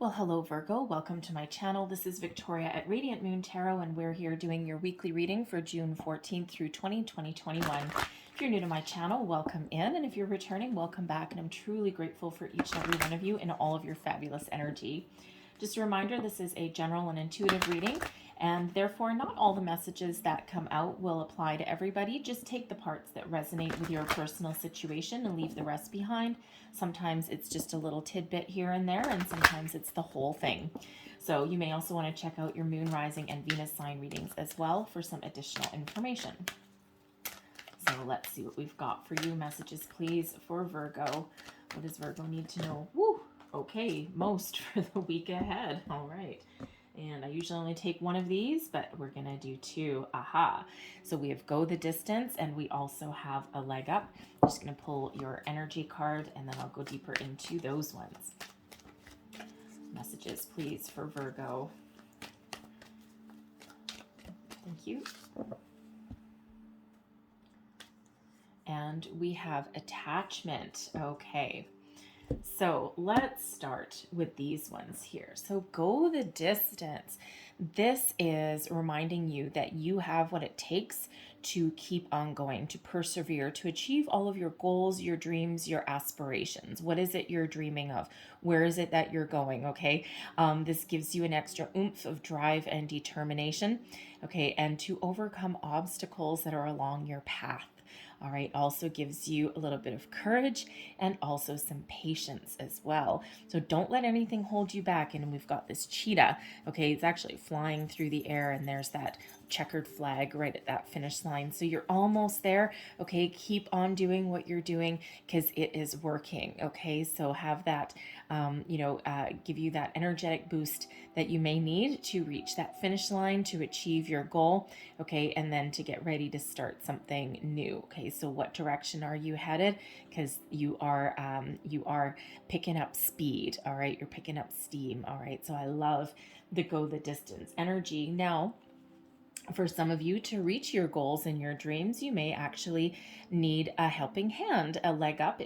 Well, hello Virgo, welcome to my channel. This is Victoria at Radiant Moon Tarot, and we're here doing your weekly reading for June 14th through 2021. If you're new to my channel, welcome in, and if you're returning, welcome back, and I'm truly grateful for each and every one of you and all of your fabulous energy. Just a reminder, this is a general and intuitive reading, and therefore not all the messages that come out will apply to everybody. Just take the parts that resonate with your personal situation and leave the rest behind. Sometimes it's just a little tidbit here and there, and sometimes it's the whole thing. So you may also want to check out your moon, rising, and Venus sign readings as well for some additional information. So let's see what we've got for you. Messages, please, for Virgo. What does Virgo need to know? Woo! Okay, most for the week ahead. All right. And I usually only take one of these, but we're going to do two. Aha. So we have go the distance, and we also have a leg up. I'm just going to pull your energy card, and then I'll go deeper into those ones. Messages, please, for Virgo. Thank you. And we have attachment. Okay. So let's start with these ones here. So go the distance. This is reminding you that you have what it takes to keep on going, to persevere, to achieve all of your goals, your dreams, your aspirations. What is it you're dreaming of? Where is it that you're going? Okay. This gives you an extra oomph of drive and determination. Okay. And to overcome obstacles that are along your path. All right, also gives you a little bit of courage and also some patience as well. So don't let anything hold you back. And we've got this cheetah. Okay, it's actually flying through the air, and there's that checkered flag right at that finish line. So you're almost there. Okay, keep on doing what you're doing because it is working. Okay, so have that, give you that energetic boost that you may need to reach that finish line, to achieve your goal. Okay, and then to get ready to start something new. Okay, so what direction are you headed? Because you are picking up speed. All right, you're picking up steam. All right, so I love the go the distance energy. Now, for some of you to reach your goals and your dreams, you may actually need a helping hand. A leg up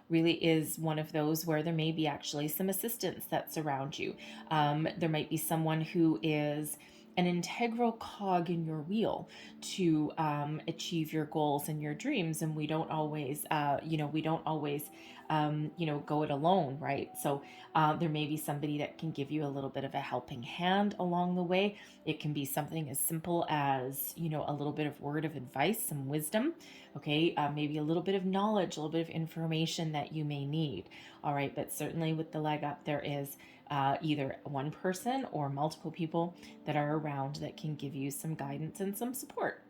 really is one of those where there may be actually some assistance that's around you. There might be someone who is an integral cog in your wheel to achieve your goals and your dreams, and we don't always go it alone, right? So there may be somebody that can give you a little bit of a helping hand along the way. It can be something as simple as, a little bit of word of advice, some wisdom, okay? Maybe a little bit of knowledge, a little bit of information that you may need, all right? But certainly with the leg up, there is either one person or multiple people that are around that can give you some guidance and some support.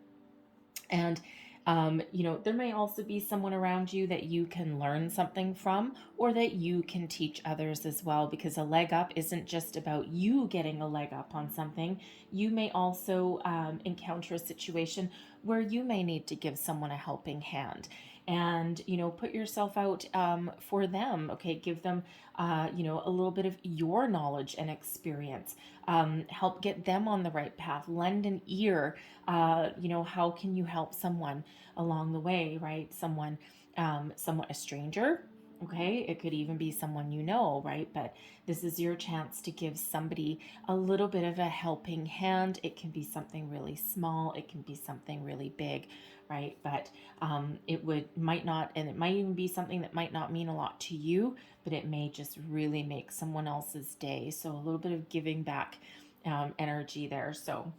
And there may also be someone around you that you can learn something from, or that you can teach others as well, because a leg up isn't just about you getting a leg up on something. You may also encounter a situation where you may need to give someone a helping hand, and put yourself out for them. Okay, give them a little bit of your knowledge and experience. Help get them on the right path. Lend an ear. How can you help someone along the way, right? Someone, a stranger. Okay, it could even be someone you know, right? But this is your chance to give somebody a little bit of a helping hand. It can be something really small. It can be something really big, right? But it might not, and it might even be something that might not mean a lot to you, but it may just really make someone else's day. So a little bit of giving back energy there. So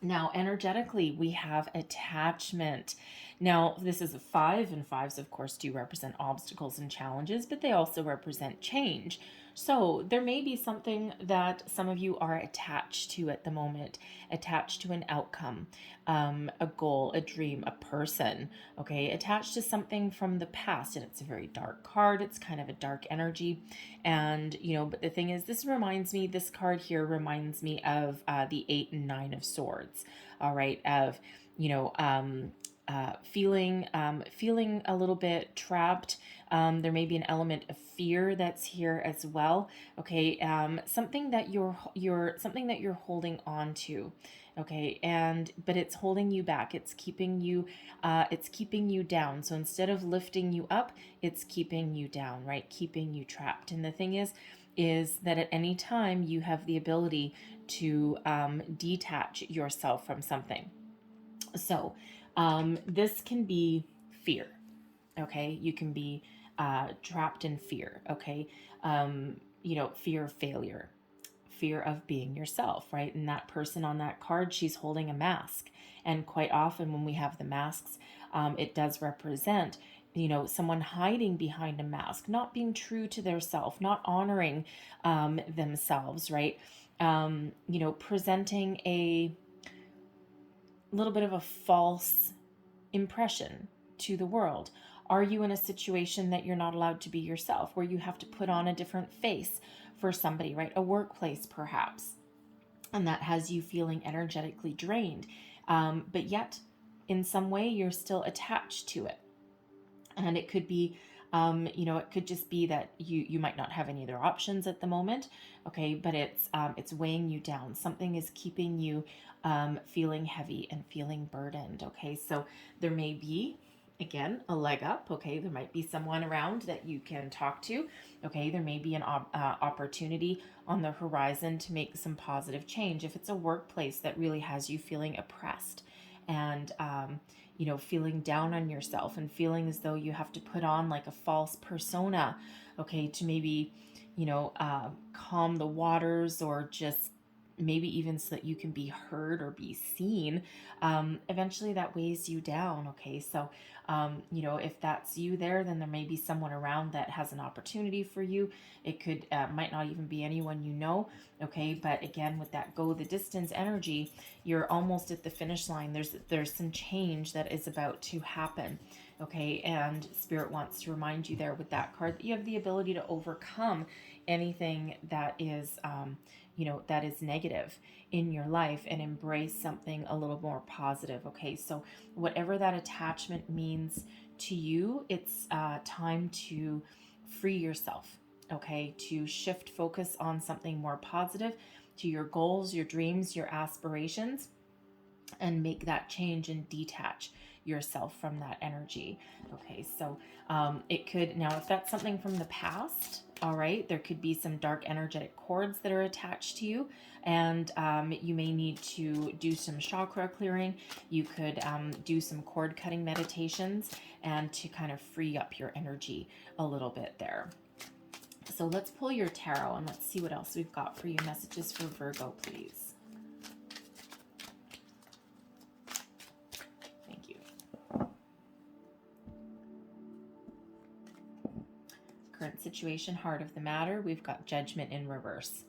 now, energetically, we have attachment. Now, this is a 5, and 5s, of course, do represent obstacles and challenges, but they also represent change. So there may be something that some of you are attached to at the moment, attached to an outcome, a goal, a dream, a person, okay, attached to something from the past. And it's a very dark card. It's kind of a dark energy. And, but the thing is, this card here reminds me of the 8 and 9 of Swords, all right, of, feeling a little bit trapped. There may be an element of fear that's here as well. Okay, something that you're holding on to. Okay, but it's holding you back. It's keeping you down. So instead of lifting you up, it's keeping you down, right? Keeping you trapped. And the thing is, is that at any time you have the ability to detach yourself from something. So this can be fear. Okay, you can be trapped in fear. Okay, fear of failure, fear of being yourself, right? And that person on that card, she's holding a mask. And quite often when we have the masks, it does represent, someone hiding behind a mask, not being true to their self, not honoring themselves, right? Presenting a little bit of a false impression to the world. Are you in a situation that you're not allowed to be yourself, where you have to put on a different face for somebody, right? A workplace, perhaps, and that has you feeling energetically drained, but yet in some way you're still attached to it. And it could be, it could just be that you might not have any other options at the moment, okay? But it's weighing you down. Something is keeping you feeling heavy and feeling burdened, okay? So there may be, again, a leg up, okay? There might be someone around that you can talk to, okay? There may be an opportunity on the horizon to make some positive change. If it's a workplace that really has you feeling oppressed and feeling down on yourself and feeling as though you have to put on like a false persona, okay, to maybe, calm the waters, or just maybe even so that you can be heard or be seen, eventually that weighs you down, okay? So, if that's you there, then there may be someone around that has an opportunity for you. It could, might not even be anyone you know, okay? But again, with that go the distance energy, you're almost at the finish line. There's some change that is about to happen, okay? And Spirit wants to remind you there with that card that you have the ability to overcome anything that is that is negative in your life and embrace something a little more positive, okay? So whatever that attachment means to you, it's time to free yourself, okay? To shift focus on something more positive, to your goals, your dreams, your aspirations, and make that change and detach yourself from that energy. Okay, so it could, now if that's something from the past, all right, there could be some dark energetic cords that are attached to you, and you may need to do some chakra clearing. You could do some cord cutting meditations and to kind of free up your energy a little bit there. So let's pull your tarot and let's see what else we've got for you. Messages for Virgo, please. Thank you. Current situation, heart of the matter. We've got Judgment in reverse.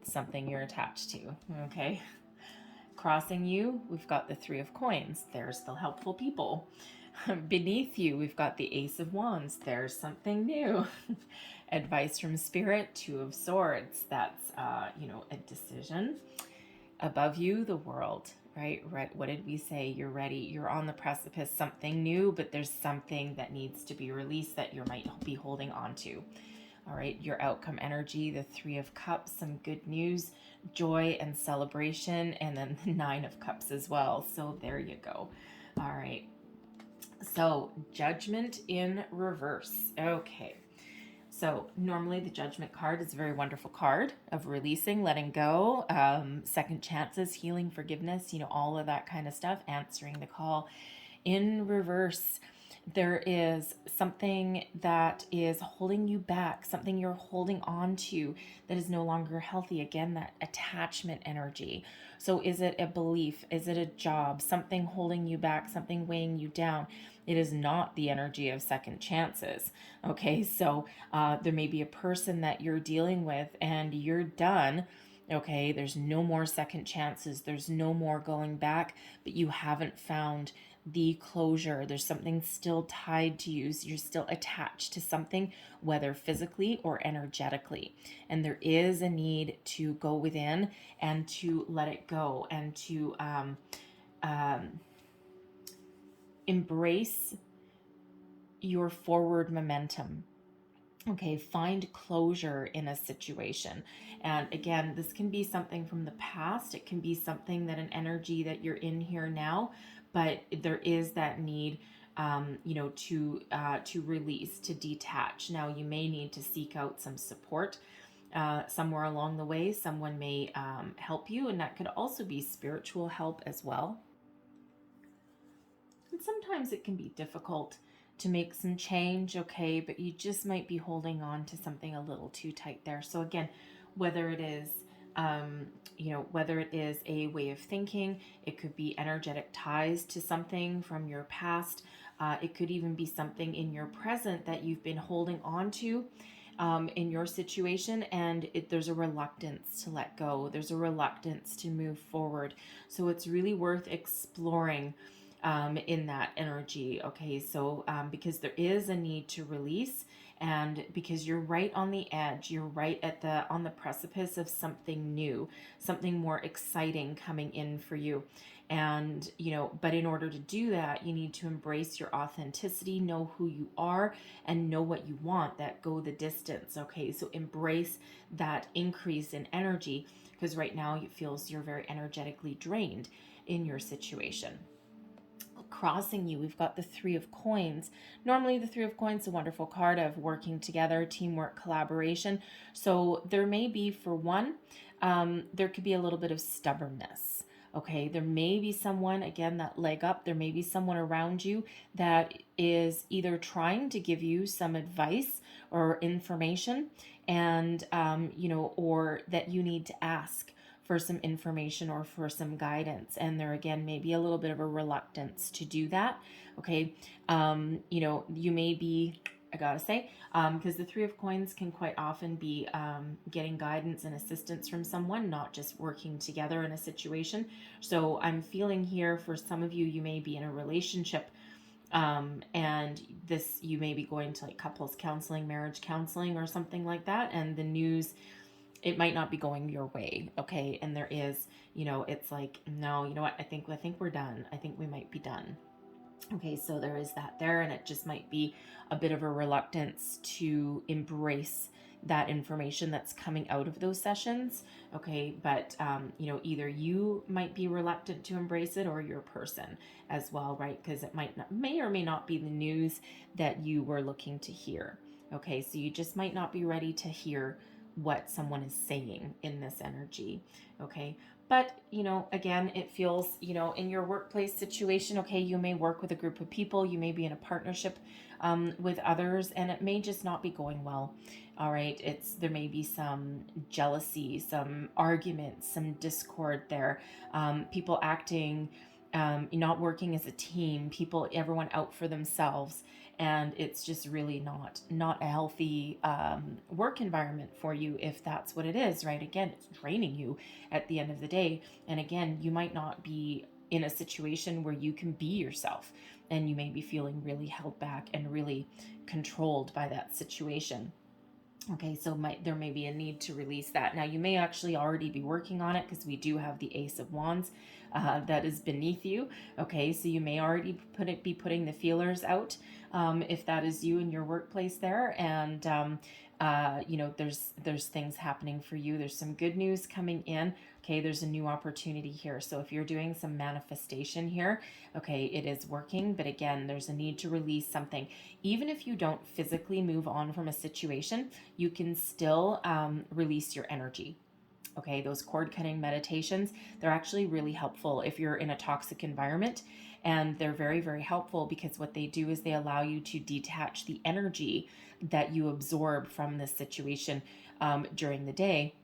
Something you're attached to, okay? Crossing you, we've got the Three of Coins. There's the helpful people. Beneath you, we've got the Ace of Wands. There's something new. Advice from Spirit, Two of Swords. That's, a decision. Above you, the world, right? What did we say? You're ready. You're on the precipice. Something new, but there's something that needs to be released that you might be holding on to. All right, your outcome energy, the Three of Cups, some good news, joy and celebration, and then the Nine of Cups as well. So there you go. All right. So Judgment in reverse. Okay. So normally the Judgment card is a very wonderful card of releasing, letting go, second chances, healing, forgiveness, all of that kind of stuff, answering the call. In reverse, there is something that is holding you back, something you're holding on to that is no longer healthy. Again, that attachment energy. So is it a belief? Is it a job? Something holding you back, something weighing you down? It is not the energy of second chances. Okay, so there may be a person that you're dealing with and you're done. Okay, there's no more second chances. There's no more going back, but you haven't found the closure. There's something still tied to you. So you're still attached to something, whether physically or energetically. And there is a need to go within and to let it go and to embrace your forward momentum. Okay, find closure in a situation. And again, this can be something from the past. It can be something that an energy that you're in here now, but there is that need, to release, to detach. Now, you may need to seek out some support, somewhere along the way. Someone may help you, and that could also be spiritual help as well. And sometimes it can be difficult to make some change, okay, but you just might be holding on to something a little too tight there. So again, whether it is whether it is a way of thinking, it could be energetic ties to something from your past. It could even be something in your present that you've been holding on to in your situation, and there's a reluctance to let go. There's a reluctance to move forward. So it's really worth exploring in that energy. Okay, so because there is a need to release, and because you're right on the edge, you're right at on the precipice of something new, something more exciting coming in for you. And but in order to do that, you need to embrace your authenticity, know who you are, and know what you want. That go the distance. Okay, so embrace that increase in energy, because right now it feels you're very energetically drained in your situation. Crossing you, we've got the Three of Coins. Normally the Three of Coins is a wonderful card of working together, teamwork, collaboration. So there may be, for one, there could be a little bit of stubbornness. Okay, there may be someone, again, that leg up, there may be someone around you that is either trying to give you some advice or information, and or that you need to ask for some information or for some guidance, and there again may be a little bit of a reluctance to do that. Okay, you may be, I gotta say, because the Three of Coins can quite often be getting guidance and assistance from someone, not just working together in a situation. So I'm feeling here for some of you, you may be in a relationship, and you may be going to like couples counseling, marriage counseling, or something like that, and the news, it might not be going your way. Okay, and there is, it's like, no, you know what, I think we're done. I think we might be done. Okay, so there is that there, and it just might be a bit of a reluctance to embrace that information that's coming out of those sessions. Okay, but either you might be reluctant to embrace it, or your person as well, right? Because it may or may not be the news that you were looking to hear. Okay, so you just might not be ready to hear what someone is saying in this energy. Okay, but again, it feels, in your workplace situation, okay, you may work with a group of people, you may be in a partnership with others, and it may just not be going well. All right, there may be some jealousy, some arguments, some discord there, people acting, not working as a team, everyone out for themselves, and it's just really not a healthy work environment for you if that's what it is, right? Again, it's draining you at the end of the day, and again, you might not be in a situation where you can be yourself, and you may be feeling really held back and really controlled by that situation. Okay, so there may be a need to release that. Now, you may actually already be working on it, because we do have the Ace of Wands that is beneath you. Okay, so you may already be putting the feelers out, if that is you in your workplace there. And there's things happening for you. There's some good news coming in. Okay, there's a new opportunity here. So if you're doing some manifestation here, okay, it is working. But again, there's a need to release something. Even if you don't physically move on from a situation, you can still release your energy. Okay, those cord cutting meditations, they're actually really helpful if you're in a toxic environment. And they're very, very helpful, because what they do is they allow you to detach the energy that you absorb from this situation during the day,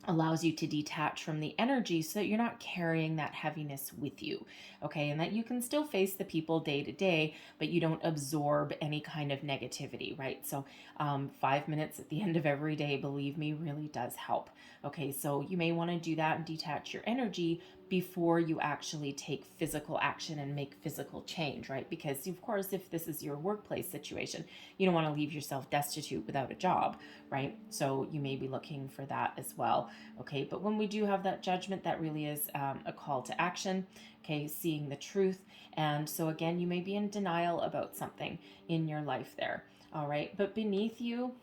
allows you to detach from the energy, so that you're not carrying that heaviness with you. Okay, and that you can still face the people day to day, but you don't absorb any kind of negativity, right? So 5 minutes at the end of every day, believe me, really does help. Okay, so you may want to do that and detach your energy before you actually take physical action and make physical change, right? Because of course, if this is your workplace situation, you don't want to leave yourself destitute without a job, right? So you may be looking for that as well. Okay, but when we do have that judgment, that really is a call to action. Okay, seeing the truth. And so again, you may be in denial about something in your life there. All right, but beneath you,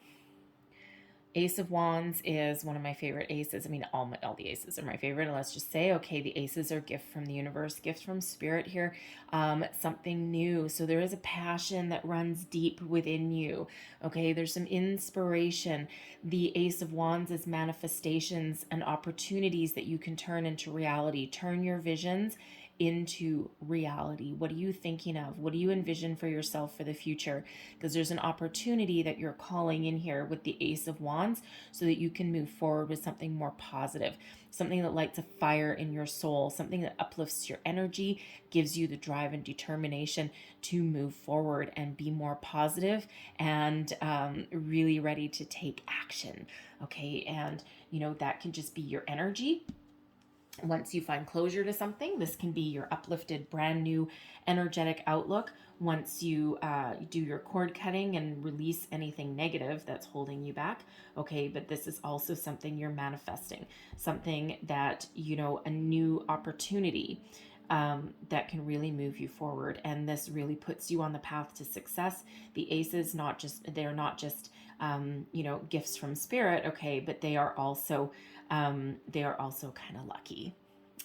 Ace of Wands is one of my favorite aces. I mean, all the aces are my favorite. And let's just say, okay, the aces are gift from the universe, gift from spirit here, something new. So there is a passion that runs deep within you. Okay, there's some inspiration. The Ace of Wands is manifestations and opportunities that you can turn into reality. Turn your visions into reality. What are you thinking of? What do you envision for yourself for the future? Because there's an opportunity that you're calling in here with the Ace of Wands so that you can move forward with something more positive, something that lights a fire in your soul, something that uplifts your energy, gives you the drive and determination to move forward and be more positive and really ready to take action. Okay, and that can just be your energy. Once you find closure to something, this can be your uplifted, brand new, energetic outlook. Once you do your cord cutting and release anything negative that's holding you back, okay, but this is also something you're manifesting, something that, a new opportunity that can really move you forward. And this really puts you on the path to success. The aces, they're not just, gifts from spirit, okay, but they are also kind of lucky.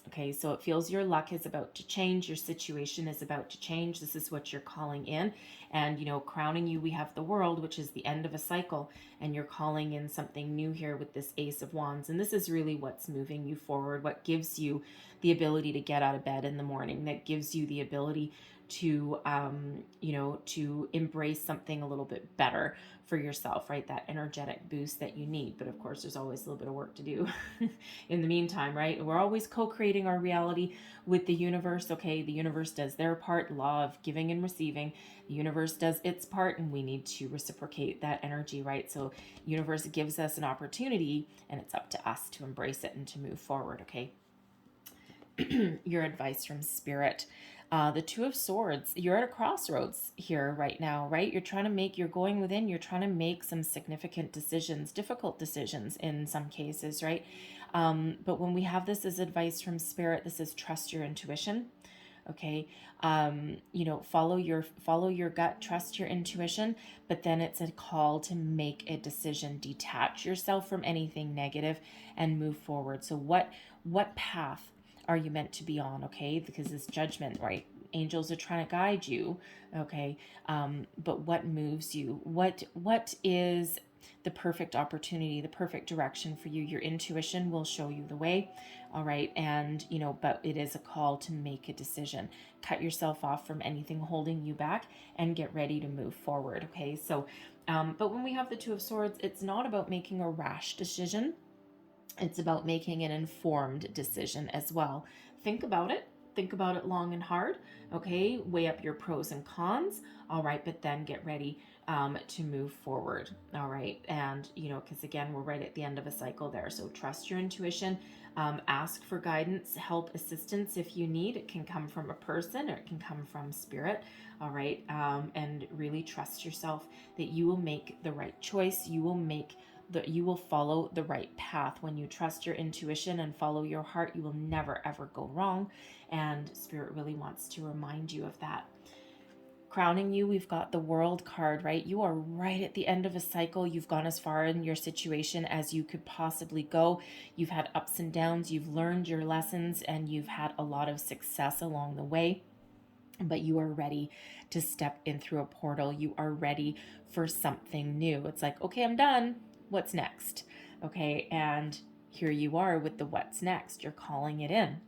Okay, so it feels your luck is about to change. Your situation is about to change. This is what you're calling in. And, crowning you, we have the world, which is the end of a cycle. And you're calling in something new here with this Ace of Wands. And this is really what's moving you forward, what gives you the ability to get out of bed in the morning, that gives you the ability to, to embrace something a little bit better for yourself, right? That energetic boost that you need. But of course, there's always a little bit of work to do in the meantime, right? We're always co-creating our reality with the universe. Okay, the universe does their part, law of giving and receiving. The universe does its part, and we need to reciprocate that energy, right? So universe gives us an opportunity, and it's up to us to embrace it and to move forward. Okay. Your advice from spirit. The Two of Swords, you're at a crossroads here right now, right? You're going within, you're trying to make some significant decisions, difficult decisions in some cases, right? But when we have this as advice from spirit, this is trust your intuition. Okay. Follow your gut, trust your intuition, but then it's a call to make a decision, detach yourself from anything negative and move forward. So what path are you meant to be on? Okay, because it's judgment, right? Angels are trying to guide you. Okay, but what moves you? What is the perfect opportunity, the perfect direction for you? Your intuition will show you the way. All right, and but it is a call to make a decision. Cut yourself off from anything holding you back and get ready to move forward. Okay, so but when we have the Two of Swords, it's not about making a rash decision. It's about making an informed decision as well. Think about it. Think about it long and hard. Okay, weigh up your pros and cons. All right, but then get ready to move forward. All right, and because again, we're right at the end of a cycle there. So trust your intuition. Ask for guidance, help, assistance if you need. It can come from a person or it can come from spirit. All right, and really trust yourself that you will make the right choice. You will follow the right path. When you trust your intuition and follow your heart, you will never ever go wrong. And spirit really wants to remind you of that. Crowning you, we've got the World card, right? You are right at the end of a cycle. You've gone as far in your situation as you could possibly go. You've had ups and downs. You've learned your lessons and you've had a lot of success along the way. But you are ready to step in through a portal. You are ready for something new. It's like, okay, I'm done. What's next? Okay, and here you are with the what's next. You're calling it in.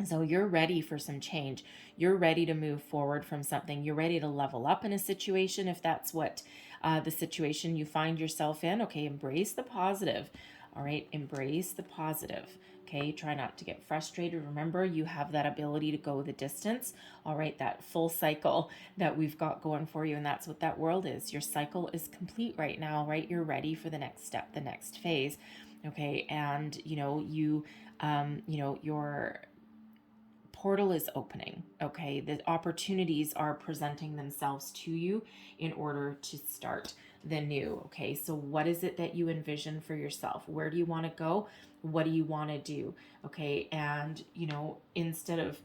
So you're ready for some change. You're ready to move forward from something. You're ready to level up in a situation if that's what the situation you find yourself in. Okay, embrace the positive. All right, embrace the positive. Okay, try not to get frustrated. Remember, you have that ability to go the distance. All right, that full cycle that we've got going for you, and that's what that world is. Your cycle is complete right now, right? You're ready for the next step, the next phase. Okay, and your portal is opening. Okay, the opportunities are presenting themselves to you in order to start the new. Okay, so what is it that you envision for yourself? Where do you want to go? What do you want to do? Okay, and instead of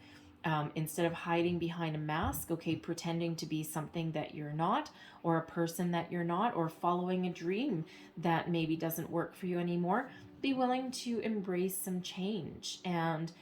Instead of hiding behind a mask, okay, pretending to be something that you're not, or a person that you're not, or following a dream that maybe doesn't work for you anymore, be willing to embrace some change and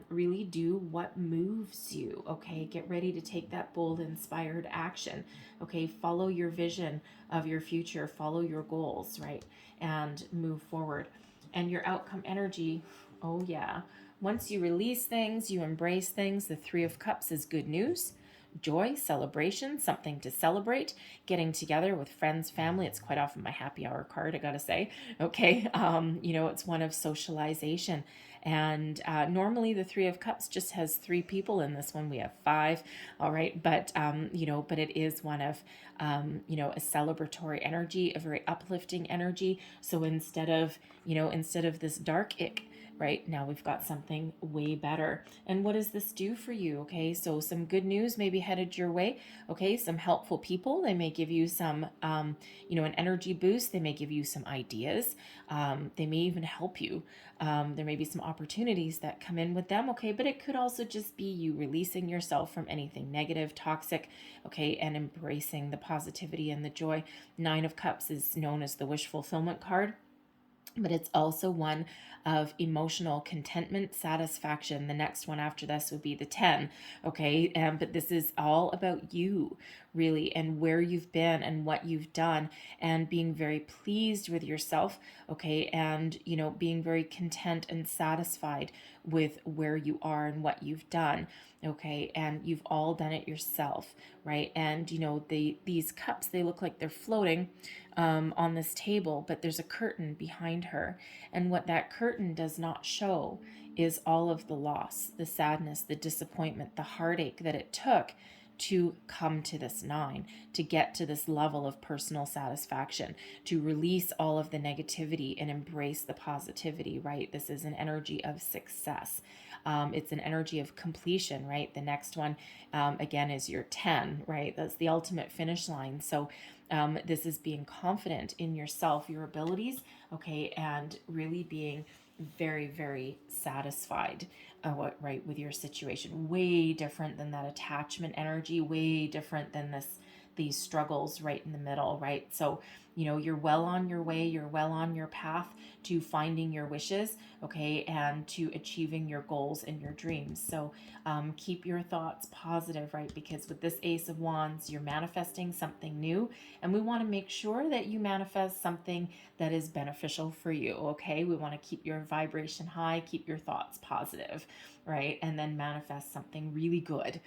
really do what moves you, okay? Get ready to take that bold, inspired action, okay? Follow your vision of your future, follow your goals, right? And move forward. And your outcome energy, oh yeah. Once you release things, you embrace things, the Three of Cups is good news, joy, celebration, something to celebrate, getting together with friends, family. It's quite often my happy hour card, I gotta say. Okay, it's one of socialization. And normally the Three of Cups just has three people. In this one we have five. All right, but it is one of a celebratory energy, a very uplifting energy. So instead of this dark ick, right now we've got something way better. And what does this do for you? Okay, so some good news may be headed your way. Okay, some helpful people, they may give you some an energy boost. They may give you some ideas. They may even help you. There may be some opportunities that come in with them. Okay, but it could also just be you releasing yourself from anything negative, toxic, okay, and embracing the positivity and the joy. Nine of Cups is known as the wish fulfillment card, but it's also one of emotional contentment, satisfaction. The next one after this would be the 10, okay? But this is all about you, really, and where you've been and what you've done, and being very pleased with yourself, okay? And, being very content and satisfied with where you are and what you've done, okay? And you've all done it yourself, right? And, these cups, they look like they're floating on this table, but there's a curtain behind her. And what that curtain does not show is all of the loss, the sadness, the disappointment, the heartache that it took to come to this nine, to get to this level of personal satisfaction, to release all of the negativity and embrace the positivity, right? This is an energy of success. It's an energy of completion, right? The next one, again, is your 10, right? That's the ultimate finish line. So this is being confident in yourself, your abilities, okay, and really being very, very satisfied, right, with your situation. Way different than that attachment energy, way different than these struggles right in the middle, right? So, you're well on your way, you're well on your path to finding your wishes, okay, and to achieving your goals and your dreams. So keep your thoughts positive, right? Because with this Ace of Wands, you're manifesting something new, and we want to make sure that you manifest something that is beneficial for you, okay? We want to keep your vibration high, keep your thoughts positive, right? And then manifest something really good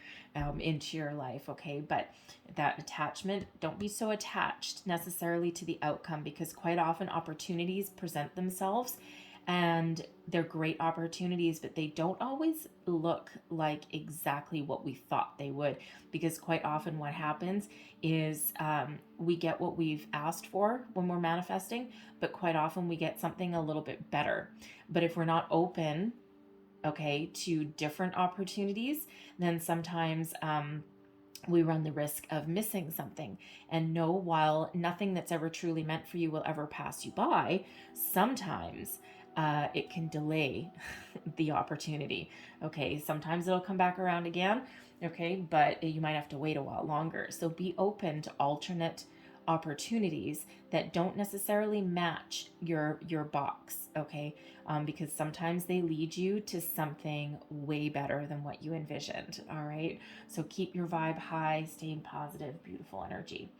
into your life, okay? But that attachment, don't be so attached necessarily to the outcome, because quite often opportunities present themselves and they're great opportunities, but they don't always look like exactly what we thought they would, because quite often what happens is we get what we've asked for when we're manifesting, but quite often we get something a little bit better. But if we're not open, okay, to different opportunities, then sometimes we run the risk of missing something. And no, while nothing that's ever truly meant for you will ever pass you by, sometimes it can delay the opportunity. Okay, sometimes it'll come back around again. Okay, but you might have to wait a while longer. So be open to alternate opportunities that don't necessarily match your box, okay? Because sometimes they lead you to something way better than what you envisioned. All right, so keep your vibe high, staying positive, beautiful energy.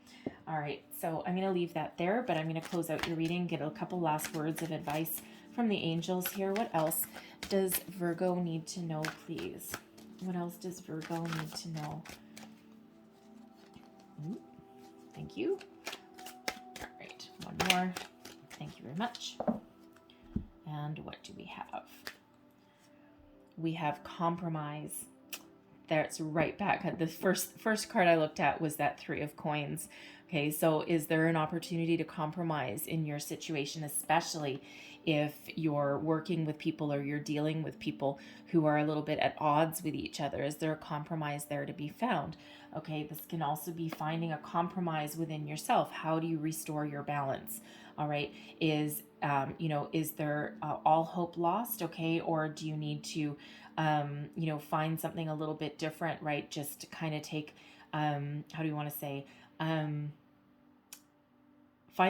All right, so I'm going to leave that there, but I'm going to close out your reading, get a couple last words of advice from the angels here. What else does Virgo need to know, please? What else does Virgo need to know? Thank you. All right, one more. Thank you very much. And what do we have? We have compromise. That's right back. The first card I looked at was that Three of Coins. Okay, so is there an opportunity to compromise in your situation, especially if you're working with people or you're dealing with people who are a little bit at odds with each other? Is there a compromise there to be found? Okay, this can also be finding a compromise within yourself. How do you restore your balance? All right, is you know, is there all hope lost? Okay. Or do you need to, you know, find something a little bit different, right? Just to kind of take, how do you want to say, find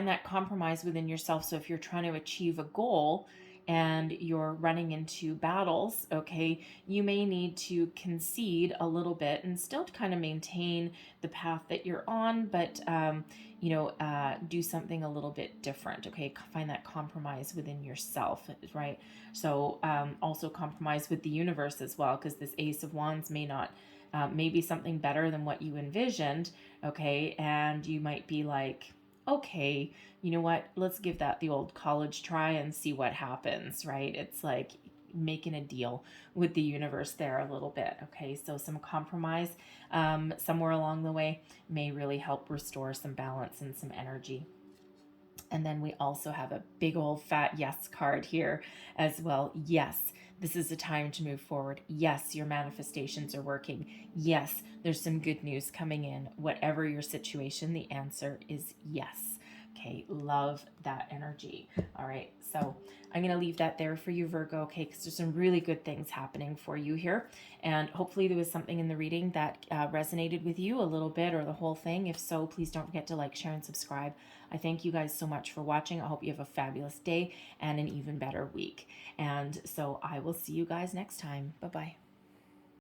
that compromise within yourself. So if you're trying to achieve a goal and you're running into battles, okay, you may need to concede a little bit and still kind of maintain the path that you're on, but you know, do something a little bit different. Okay, find that compromise within yourself, right? So also compromise with the universe as well, because this Ace of Wands may not. Maybe something better than what you envisioned, okay, and you might be like, okay, you know what? Let's give that the old college try and see what happens, right? It's like making a deal with the universe there a little bit. Okay, so some compromise somewhere along the way may really help restore some balance and some energy. And then we also have a big old fat yes card here as well. Yes, this is a time to move forward. Yes, your manifestations are working. Yes, there's some good news coming in. Whatever your situation, the answer is yes. Okay, love that energy. All right, so I'm going to leave that there for you, Virgo, okay, because there's some really good things happening for you here. And hopefully there was something in the reading that resonated with you a little bit or the whole thing. If so, please don't forget to like, share, and subscribe. I thank you guys so much for watching. I hope you have a fabulous day and an even better week. And so I will see you guys next time. Bye-bye.